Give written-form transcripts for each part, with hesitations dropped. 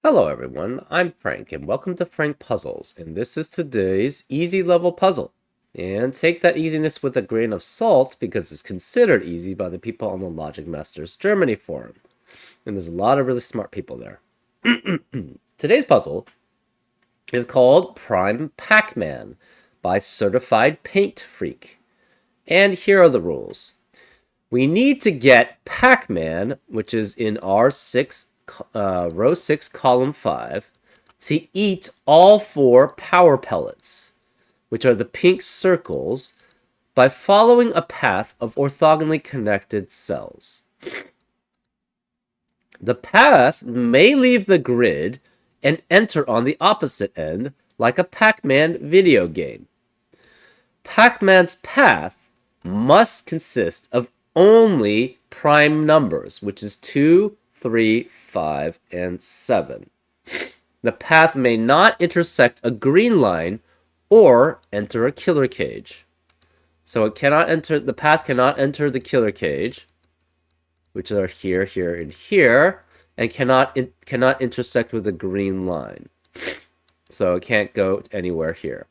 Hello everyone, I'm Frank and welcome to Frank Puzzles, and this is today's easy level puzzle. And take that easiness with a grain of salt because it's considered easy by the people on the Logic Masters Germany forum. And there's a lot of really smart people there. Today's puzzle is called Prime Pacman by Certified Paint Freak. And here are the rules. We need to get Pacman, which is in R6 row 6, column 5, to eat all 4 power pellets, which are the pink circles, by following a path of orthogonally connected cells. The path may leave the grid and enter on the opposite end, like a Pac-Man video game. Pac-Man's path must consist of only prime numbers, which is 2, 3, 5, and 7. The path may not intersect a green line or enter a killer cage. So it cannot enter, the path cannot enter the killer cage, which are here, here, and here, and cannot intersect with a green line. So it can't go anywhere here.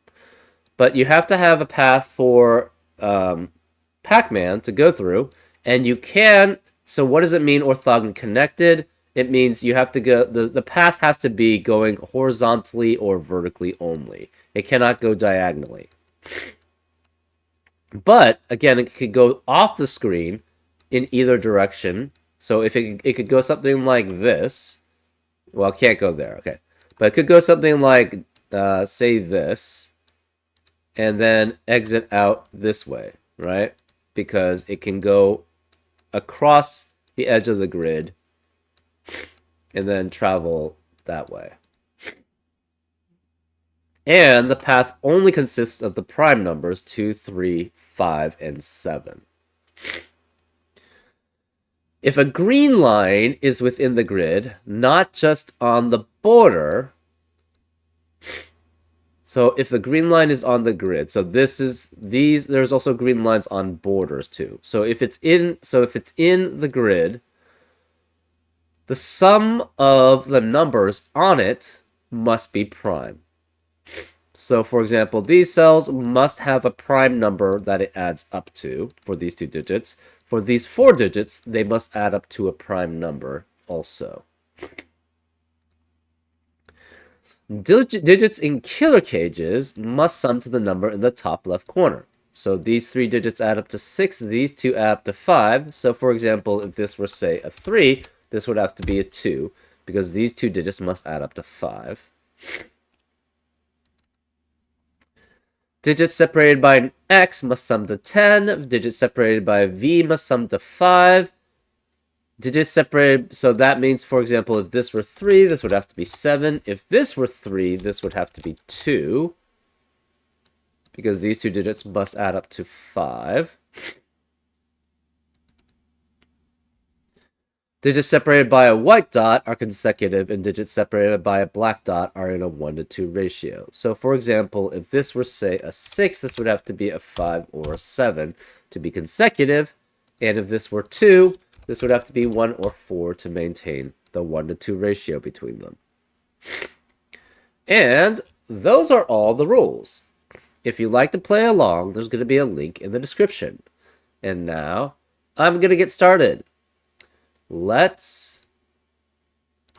But you have to have a path for Pac-Man to go through, and you can. So what does it mean orthogonally connected? It means you have to go, the path has to be going horizontally or vertically only. It cannot go diagonally. But again, it could go off the screen in either direction. So if it could go something like this. Well, it can't go there, okay. But it could go something like, say this, and then exit out this way, right? Because it can go across the edge of the grid and then travel that way. And the path only consists of the prime numbers 2, 3, 5, and 7. If a green line is within the grid, not just on the border, so if the green line is on the grid, so this is these, there's also green lines on borders too. So if it's in the grid, the sum of the numbers on it must be prime. So for example, these cells must have a prime number that it adds up to for these 2 digits. For these 4 digits, they must add up to a prime number also. Digits in killer cages must sum to the number in the top left corner. So these 3 digits add up to 6, these 2 add up to 5. So for example, if this were, say, a 3, this would have to be a 2, because these 2 digits must add up to 5. Digits separated by an X must sum to 10. Digits separated by a V must sum to 5. Digits separated, so that means, for example, if this were 3, this would have to be 7. If this were 3, this would have to be 2. Because these 2 digits must add up to 5. Digits separated by a white dot are consecutive, and digits separated by a black dot are in a 1:2 ratio. So, for example, if this were, say, a 6, this would have to be a 5 or a 7 to be consecutive. And if this were 2, this would have to be 1 or 4 to maintain the 1:2 ratio between them. And those are all the rules. If you'd like to play along, there's going to be a link in the description. And now, I'm going to get started. Let's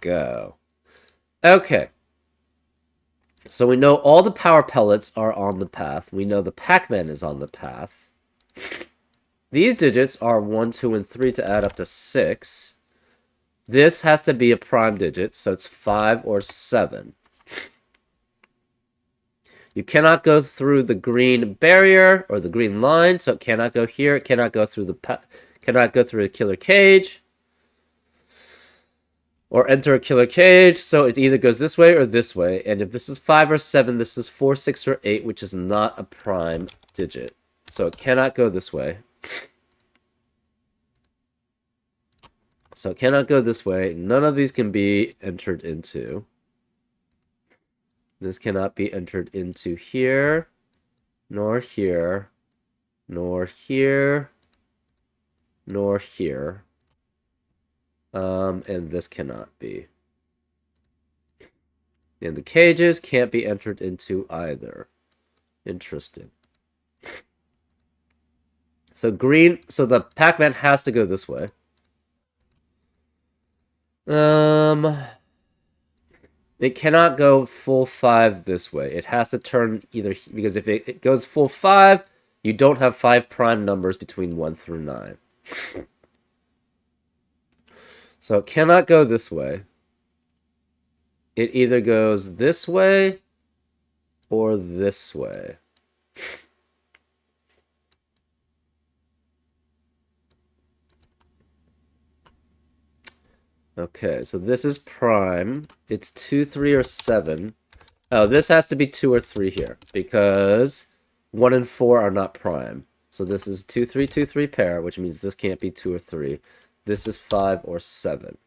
go. Okay. So we know all the power pellets are on the path. We know the Pac-Man is on the path. These digits are 1, 2, and 3 to add up to 6. This has to be a prime digit, so it's 5 or 7. You cannot go through the green barrier or the green line, so it cannot go here. It cannot go through the killer cage or enter a killer cage. So it either goes this way or this way. And if this is 5 or 7, this is 4, 6, or 8, which is not a prime digit. So it cannot go this way. So it cannot go this way. None of these can be entered into. This cannot be entered into here, nor here, nor here, nor here. And this cannot be. And the cages can't be entered into either. Interesting. So the Pac-Man has to go this way. It cannot go full 5 this way. It has to turn either, because if it goes full 5, you don't have 5 prime numbers between 1 through 9. So it cannot go this way. It either goes this way or this way. Okay, so this is prime. It's 2, 3, or 7. Oh, this has to be 2 or 3 here, because 1 and 4 are not prime. So this is 2, 3, 2, 3 pair, which means this can't be 2 or 3. This is 5 or 7.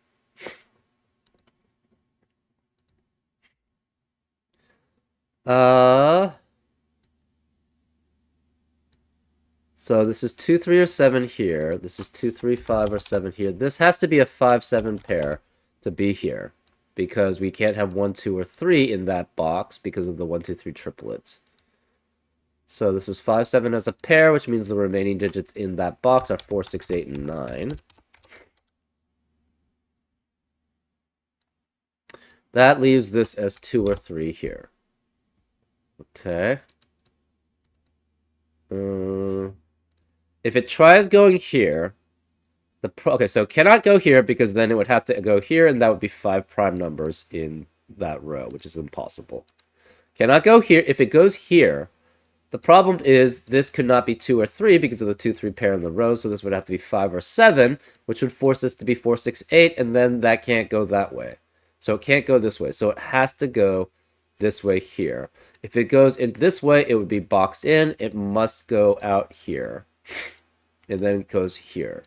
So this is 2, 3, or 7 here. This is 2, 3, 5, or 7 here. This has to be a 5, 7 pair to be here, because we can't have 1, 2, or 3 in that box because of the 1, 2, 3 triplets. So this is 5, 7 as a pair, which means the remaining digits in that box are 4, 6, 8, and 9. That leaves this as 2 or 3 here. Okay. If it tries going here, okay, so it cannot go here because then it would have to go here, and that would be 5 prime numbers in that row, which is impossible. Cannot go here. If it goes here, the problem is this could not be 2 or 3 because of the 2, 3 pair in the row, so this would have to be 5 or 7, which would force this to be 4, 6, 8, and then that can't go that way. So it can't go this way, so it has to go this way here. If it goes in this way, it would be boxed in. It must go out here. And then it goes here.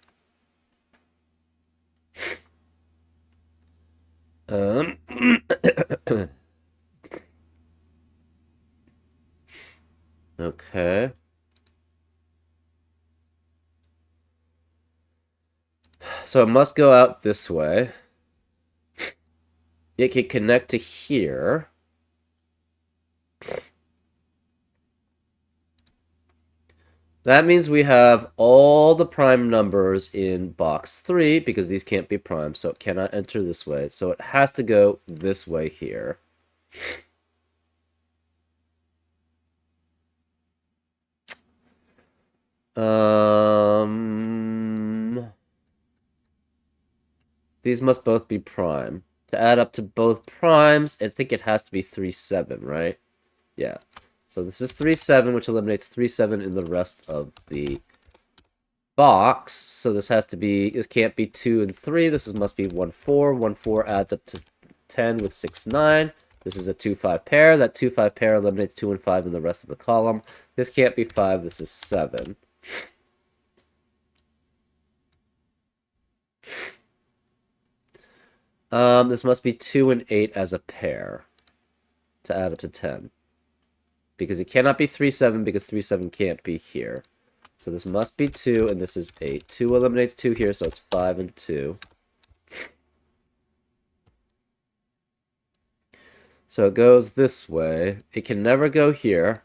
Okay. So it must go out this way. It can connect to here. That means we have all the prime numbers in box 3, because these can't be prime, so it cannot enter this way. So it has to go this way here. These must both be prime. To add up to both primes, I think it has to be 3, 7, right? Yeah. So this is 3, 7, which eliminates 3, 7 in the rest of the box. So this can't be 2 and 3. This must be 1, 4. 1, 4 adds up to 10 with 6, 9. This is a 2, 5 pair. That 2, 5 pair eliminates 2 and 5 in the rest of the column. This can't be 5. This is 7. This must be 2 and 8 as a pair to add up to 10. Because it cannot be 3, 7, because 3, 7 can't be here. So this must be 2, and this is 8. 2 eliminates 2 here, so it's 5 and 2. So it goes this way. It can never go here.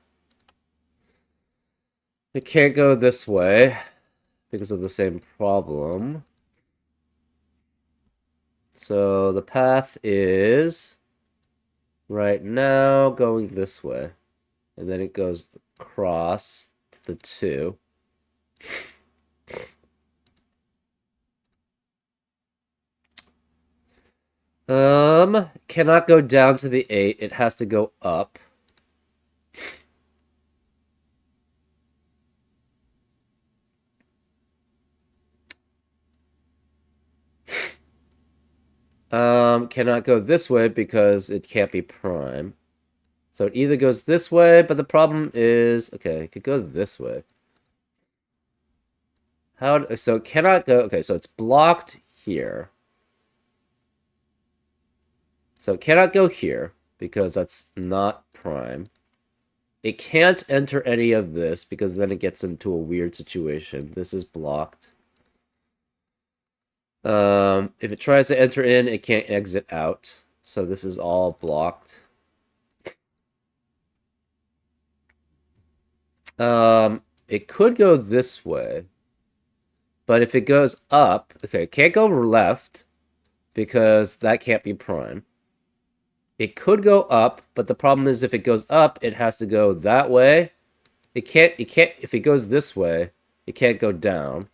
It can't go this way because of the same problem. So the path is right now going this way. And then it goes across to the 2. Cannot go down to the 8. It has to go up. Cannot go this way because it can't be prime. So it either goes this way, but the problem is, okay, it could go this way. So it cannot go, okay, so it's blocked here. So it cannot go here because that's not prime. It can't enter any of this because then it gets into a weird situation. This is blocked. If it tries to enter in, it can't exit out. So this is all blocked. It could go this way, but if it goes up, okay, it can't go left because that can't be prime. It could go up, but the problem is if it goes up, it has to go that way. If it goes this way, it can't go down,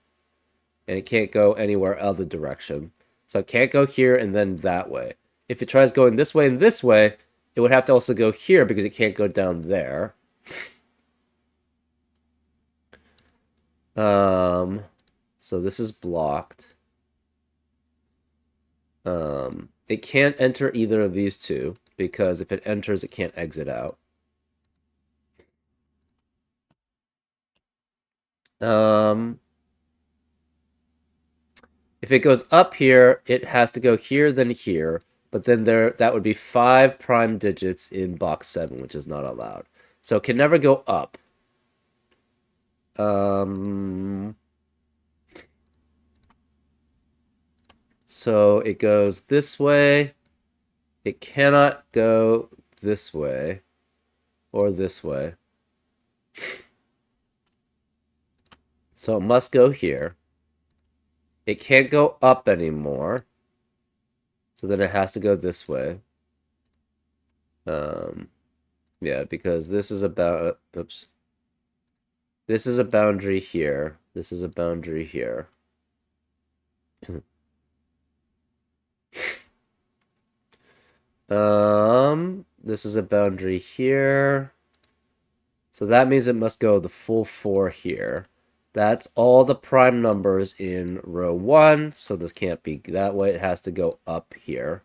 and it can't go anywhere other direction. So it can't go here and then that way. If it tries going this way and this way, it would have to also go here because it can't go down there. So this is blocked. It can't enter either of these two because if it enters, it can't exit out. If it goes up here, it has to go here, then here. But then that would be 5 prime digits in box 7, which is not allowed. So it can never go up. So it goes this way. It cannot go this way or this way. So it must go here. It can't go up anymore. So then it has to go this way. Yeah, because this is about, oops. This is a boundary here. This is a boundary here. This is a boundary here. So that means it must go the full 4 here. That's all the prime numbers in row 1, so this can't be that way. It has to go up here.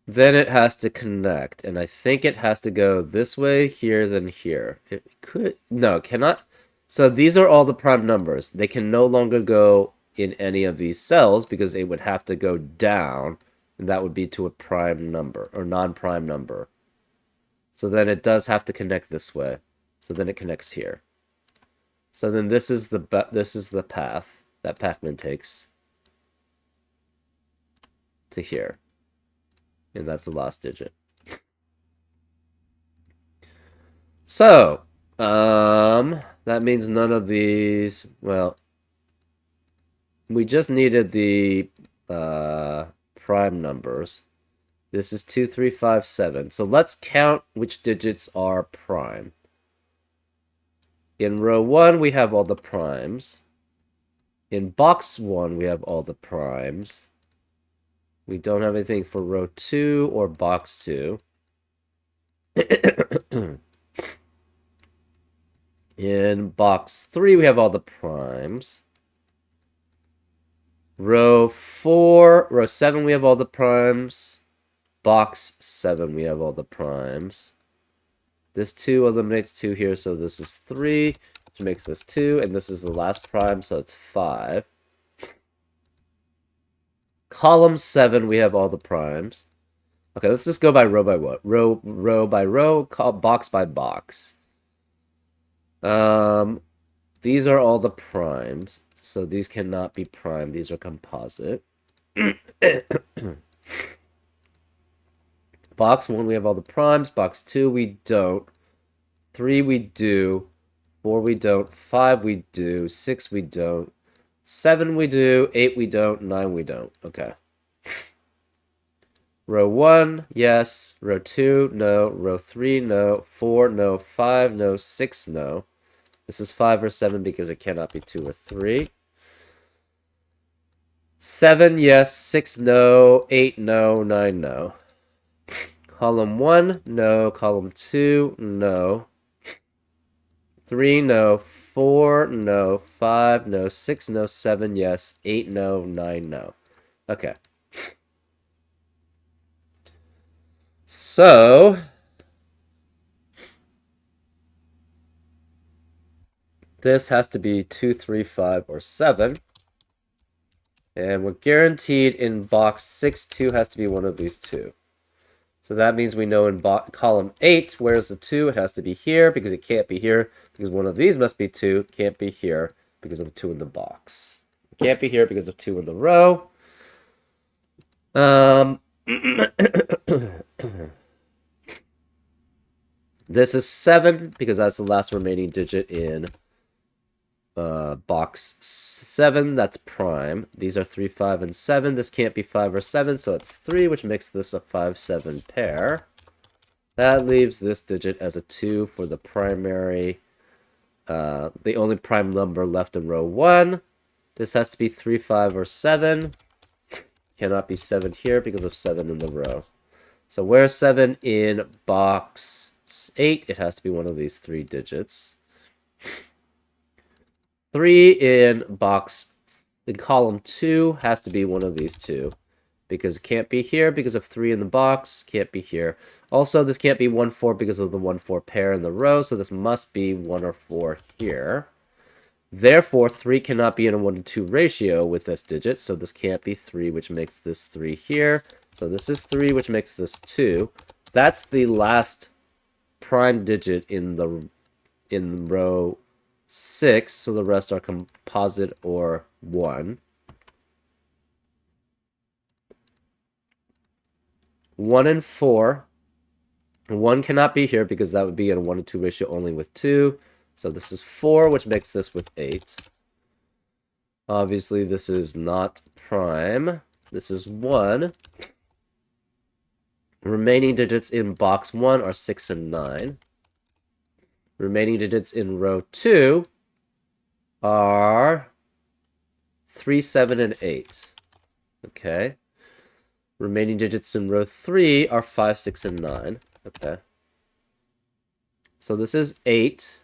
Then it has to connect, and I think it has to go this way, here, then here. It could, no, cannot. So these are all the prime numbers. They can no longer go in any of these cells because they would have to go down, and that would be to a prime number, or non-prime number. So then it does have to connect this way. So then it connects here. So then this is the path that Pacman takes to here. And that's the last digit. So, that means none of these, well, we just needed the prime numbers. This is 2, 3, 5, 7. So let's count which digits are prime. In row 1, we have all the primes. In box 1, we have all the primes. We don't have anything for row 2 or box 2. In box 3, we have all the primes. Row 7, we have all the primes. Box 7, we have all the primes. This 2 eliminates 2 here, so this is 3, which makes this 2, and this is the last prime, so it's 5. Column 7, we have all the primes. Okay, let's just go by row by what? Row by row, box by box. These are all the primes, so these cannot be prime. These are composite. Box 1, we have all the primes. Box 2, we don't. 3, we do. 4, we don't. 5, we do. 6, we don't. 7, we do. 8, we don't. 9, we don't. Okay. Row 1, yes. Row 2, no. Row 3, no. 4, no. 5, no. 6, no. This is 5 or 7 because it cannot be 2 or 3. 7, yes. 6, no. 8, no. 9, no. Column 1, no. Column 2, no. 3, no. 4, no. 5, no. 6, no. 7, yes. 8, no. 9, no. Okay. So, this has to be 2, 3, 5, or 7. And we're guaranteed in box 6, 2 has to be one of these two. So that means we know in column 8, where's the 2? It has to be here because it can't be here because one of these must be 2. Can't be here because of the 2 in the box. It can't be here because of 2 in the row. This is 7 because that's the last remaining digit in box 7. That's prime. These are 3, 5, and 7. This can't be 5 or 7, so it's 3, which makes this a 5, 7 pair. That leaves this digit as a 2 for the primary, the only prime number left in row 1. This has to be 3, 5, or 7. Cannot be 7 here because of 7 in the row. So where's 7 in box 8? It has to be one of these 3 digits. 3 in column 2 has to be one of these 2. Because it can't be here because of 3 in the box. Can't be here. Also, this can't be 1, 4 because of the 1, 4 pair in the row. So this must be 1 or 4 here. Therefore, 3 cannot be in a 1 to 2 ratio with this digit. So this can't be 3, which makes this 3 here. So this is 3, which makes this 2. That's the last prime digit in row 6. So the rest are composite or 1. 1 and 4. 1 cannot be here because that would be in a 1 to 2 ratio only with 2. So this is 4, which makes this with 8. Obviously, this is not prime. This is 1. Remaining digits in box 1 are 6 and 9. Remaining digits in row 2 are 3, 7, and 8. Okay. Remaining digits in row 3 are 5, 6, and 9. Okay. So this is 8.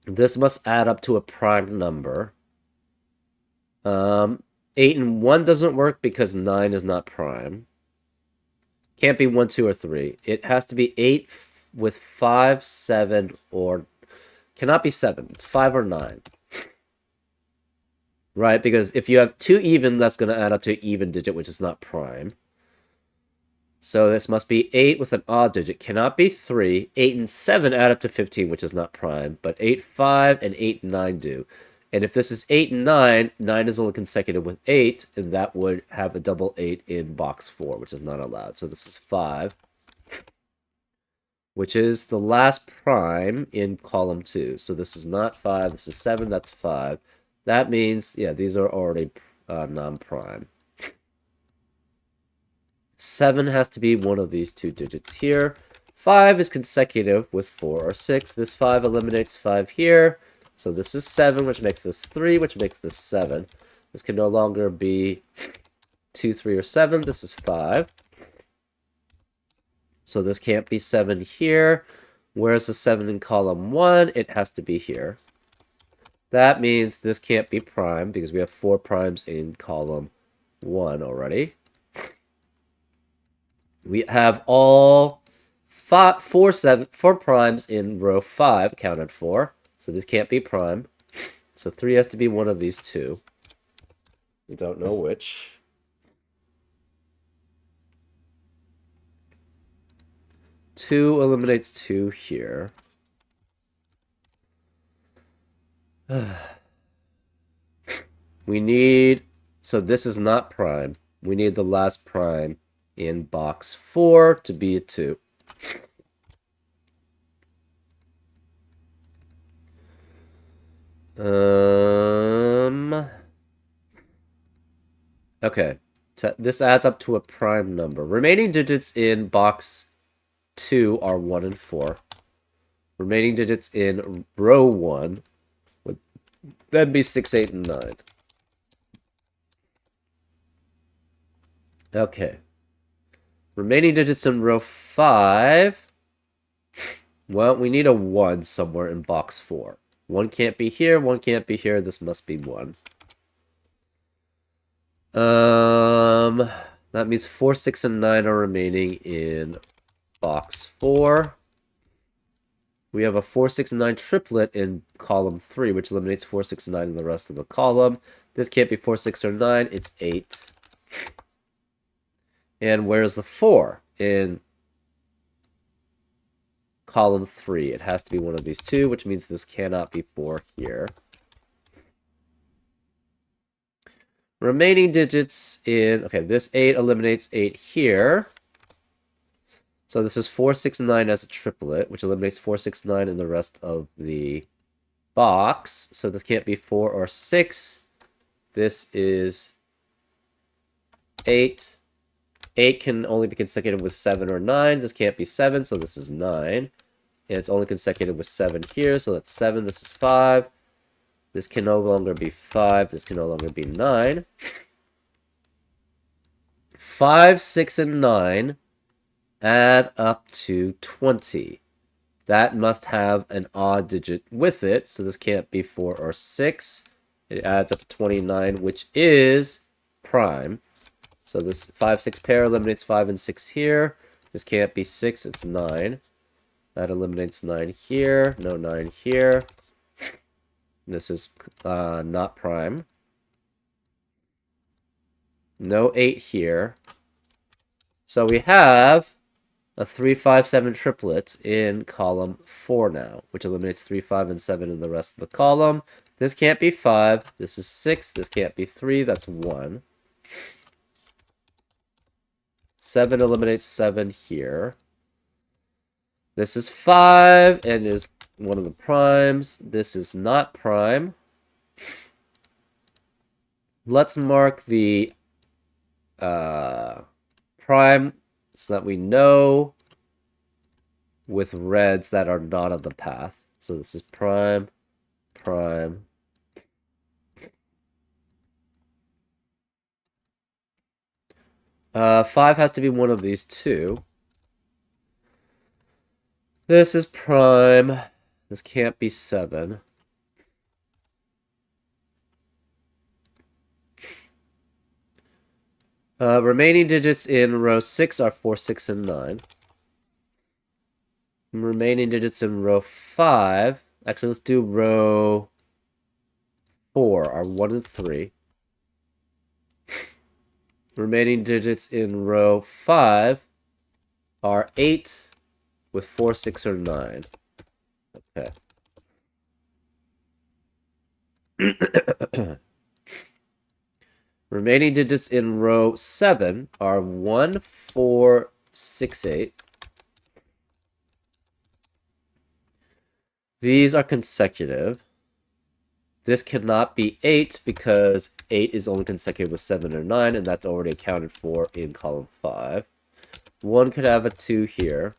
This must add up to a prime number. 8 and 1 doesn't work because 9 is not prime. Can't be 1, 2, or 3. It has to be 8 with 5, 7, or... Cannot be 7. It's 5 or 9. Right, because if you have 2 even, that's going to add up to an even digit, which is not prime. So this must be 8 with an odd digit. Cannot be 3. 8 and 7 add up to 15, which is not prime. But 8, 5, and 8, and 9 do. And if this is 8 and 9, 9 is only consecutive with 8, and that would have a double 8 in box 4, which is not allowed. So this is 5, which is the last prime in column 2. So this is not 5. This is 7. That's 5. That means, yeah, these are already non-prime. 7 has to be one of these 2 digits here. 5 is consecutive with 4 or 6. This 5 eliminates 5 here. So this is 7, which makes this 3, which makes this 7. This can no longer be 2, 3, or 7. This is 5. So this can't be 7 here. Where's the 7 in column 1? It has to be here. That means this can't be prime because we have 4 primes in column 1 already. We have all 4 primes in row 5 accounted for. So this can't be prime. So 3 has to be one of these 2. We don't know which. Two eliminates 2 here. We need... So this is not prime. We need the last prime in box 4 to be a 2. Okay. This adds up to a prime number. Remaining digits in box 2 are 1 and 4. Remaining digits in row 1 would then be 6, 8, and 9. Okay. Remaining digits in row 5. Well, we need a 1 somewhere in box 4. 1 can't be here, 1 can't be here. This must be 1. That means 4, 6, and 9 are remaining in box 4. We have a 4, 6, and 9 triplet in column 3, which eliminates 4, 6, and 9 in the rest of the column. This can't be 4, 6, or 9. It's 8. And where's the 4 in column 3? It has to be one of these 2, which means this cannot be 4 here. Remaining digits in... Okay, this 8 eliminates 8 here. So this is 4, 6, 9 as a triplet, which eliminates 4, 6, 9 in the rest of the box. So this can't be 4 or 6. This is 8. 8 can only be consecutive with 7 or 9. This can't be 7, so this is 9. And it's only consecutive with 7 here, so that's 7. This is 5. This can no longer be 5. This can no longer be 9. 5, 6, and 9 add up to 20. That must have an odd digit with it, so this can't be 4 or 6. It adds up to 29, which is prime. So this 5, 6 pair eliminates 5 and 6 here. This can't be 6, it's 9. That eliminates 9 here, no 9 here. This is not prime. No 8 here. So we have a 3, 5, 7 triplet in column 4 now, which eliminates 3, 5, and 7 in the rest of the column. This can't be 5. This is 6. This can't be 3. That's 1. 7 eliminates 7 here. This is 5 and is one of the primes. This is not prime. Let's mark the prime so that we know with reds that are not on the path. So this is prime, prime. Five has to be one of these two. This is prime. This can't be 7. Remaining digits in row 6 are 4, 6, and 9. Remaining digits in row 5. Actually, let's do row 4 are 1 and 3. Remaining digits in row 5 are 8 with 4, 6, or 9. Okay. Remaining digits in row 7 are 1, 4, 6, 8. These are consecutive. This cannot be 8 because 8 is only consecutive with 7 or 9, and that's already accounted for in column 5. 1 could have a 2 here.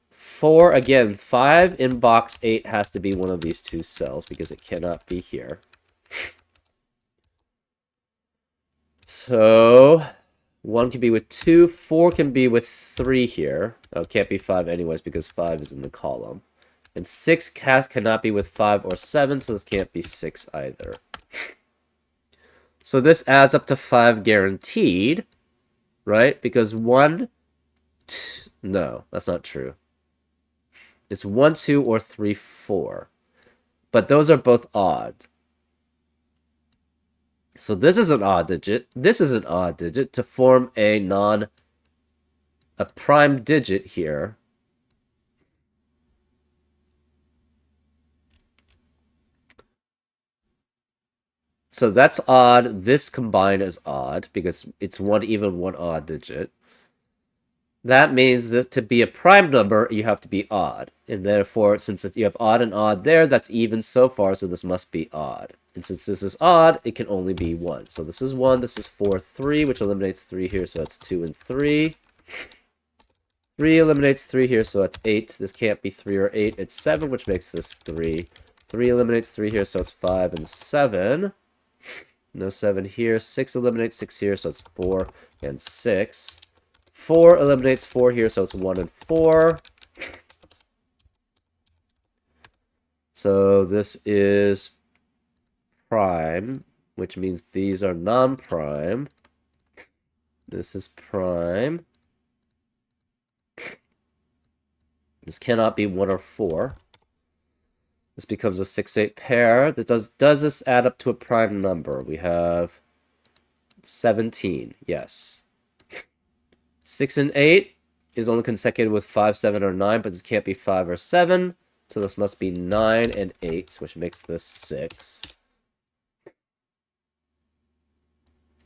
4, again, 5 in box 8 has to be one of these two cells because it cannot be here. So 1 can be with 2, 4 can be with 3 here. Oh, it can't be 5 anyways because 5 is in the column. And 6 cannot be with 5 or 7, so this can't be 6 either. So this adds up to 5 guaranteed, right? Because 1, no, that's not true. It's 1, 2, or 3, 4. But those are both odd. So this is an odd digit. This is an odd digit to form a prime digit here. So that's odd. This combined is odd because it's one even, one odd digit. That means that to be a prime number, you have to be odd. And therefore, since you have odd and odd there, that's even so far, so this must be odd. And since this is odd, it can only be 1. So this is 1, this is 4, 3, which eliminates 3 here, so that's 2 and 3. 3 eliminates 3 here, so that's 8. This can't be 3 or 8, it's 7, which makes this 3. 3 eliminates 3 here, so it's 5 and 7. No 7 here. 6 eliminates 6 here, so it's 4 and 6. 4 eliminates 4 here, so it's 1 and 4. So this is prime, which means these are non-prime. This is prime. This cannot be 1 or 4. This becomes a 6, 8 pair. Does this add up to a prime number? We have 17, yes. 6 and 8 is only consecutive with 5, 7, or 9, but this can't be 5 or 7. So this must be 9 and 8, which makes this 6.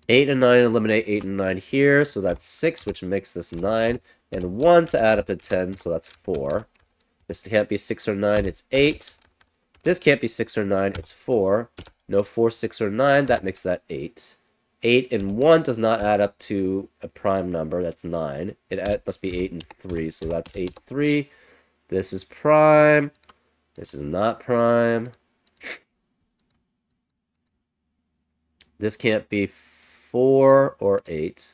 8 and 9 eliminate 8 and 9 here, so that's 6, which makes this 9. And 1 to add up to 10, so that's 4. This can't be 6 or 9, it's 8. This can't be 6 or 9, it's 4. No 4, 6, or 9, that makes that 8. 8 and 1 does not add up to a prime number, that's 9. It must be 8 and 3, so that's 8, 3. This is prime. This is not prime. This can't be 4 or 8.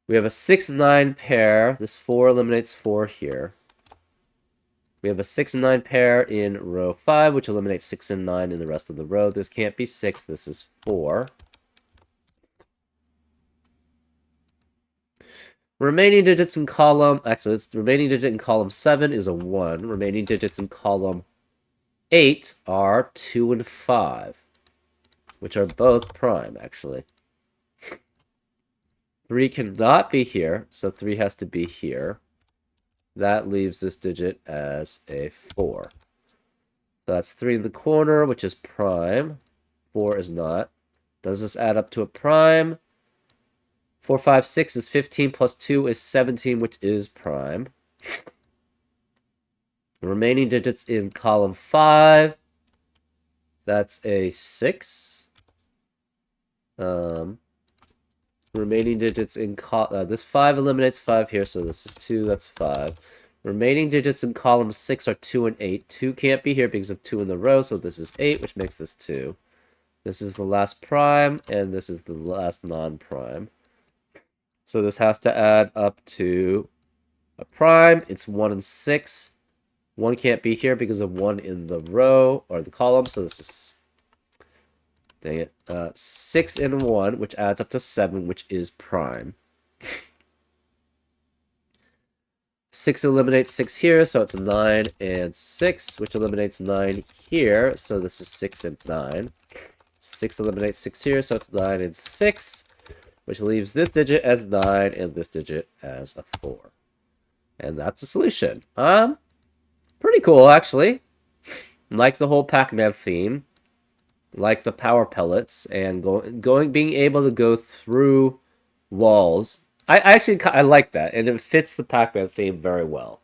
We have a 6, 9 pair. This 4 eliminates 4 here. We have a 6 and 9 pair in row 5, which eliminates 6 and 9 in the rest of the row. This can't be 6. This is 4. Remaining digits in column... Actually, the remaining digit in column 7 is a 1. Remaining digits in column 8 are 2 and 5, which are both prime, actually. 3 cannot be here, so 3 has to be here. That leaves this digit as a 4. So that's 3 in the corner, which is prime. 4 is not. Does this add up to a prime? 4, 5, 6 is 15 plus 2 is 17, which is prime. The remaining digits in column 5, that's a 6. Remaining digits in this 5 eliminates 5 here, so this is 2, that's 5. Remaining digits in column 6 are 2 and 8. 2 can't be here because of 2 in the row, so this is 8, which makes this 2. This is the last prime, and this is the last non-prime. So this has to add up to a prime. It's 1 and 6. 1 can't be here because of 1 in the row, or the column, so this is... Dang it. 6 and 1, which adds up to 7, which is prime. 6 eliminates 6 here, so it's 9 and 6, which eliminates 9 here, so this is 6 and 9. 6 eliminates 6 here, so it's 9 and 6, which leaves this digit as 9 and this digit as a 4. And that's the solution. Pretty cool, actually. Like the whole Pac-Man theme. Like the power pellets and being able to go through walls. I like that, and it fits the Pac-Man theme very well.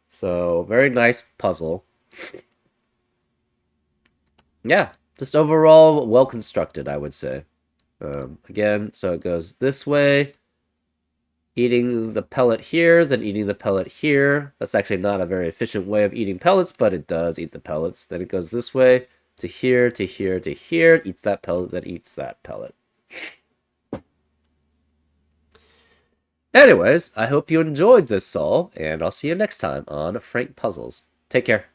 So, very nice puzzle. Yeah, just overall well constructed, I would say. Again, so it goes this way, eating the pellet here, then eating the pellet here. That's actually not a very efficient way of eating pellets, but it does eat the pellets. Then it goes this way, to here, to here, to here, eats that pellet, then eats that pellet. Anyways, I hope you enjoyed this solve, and I'll see you next time on Frank Puzzles. Take care.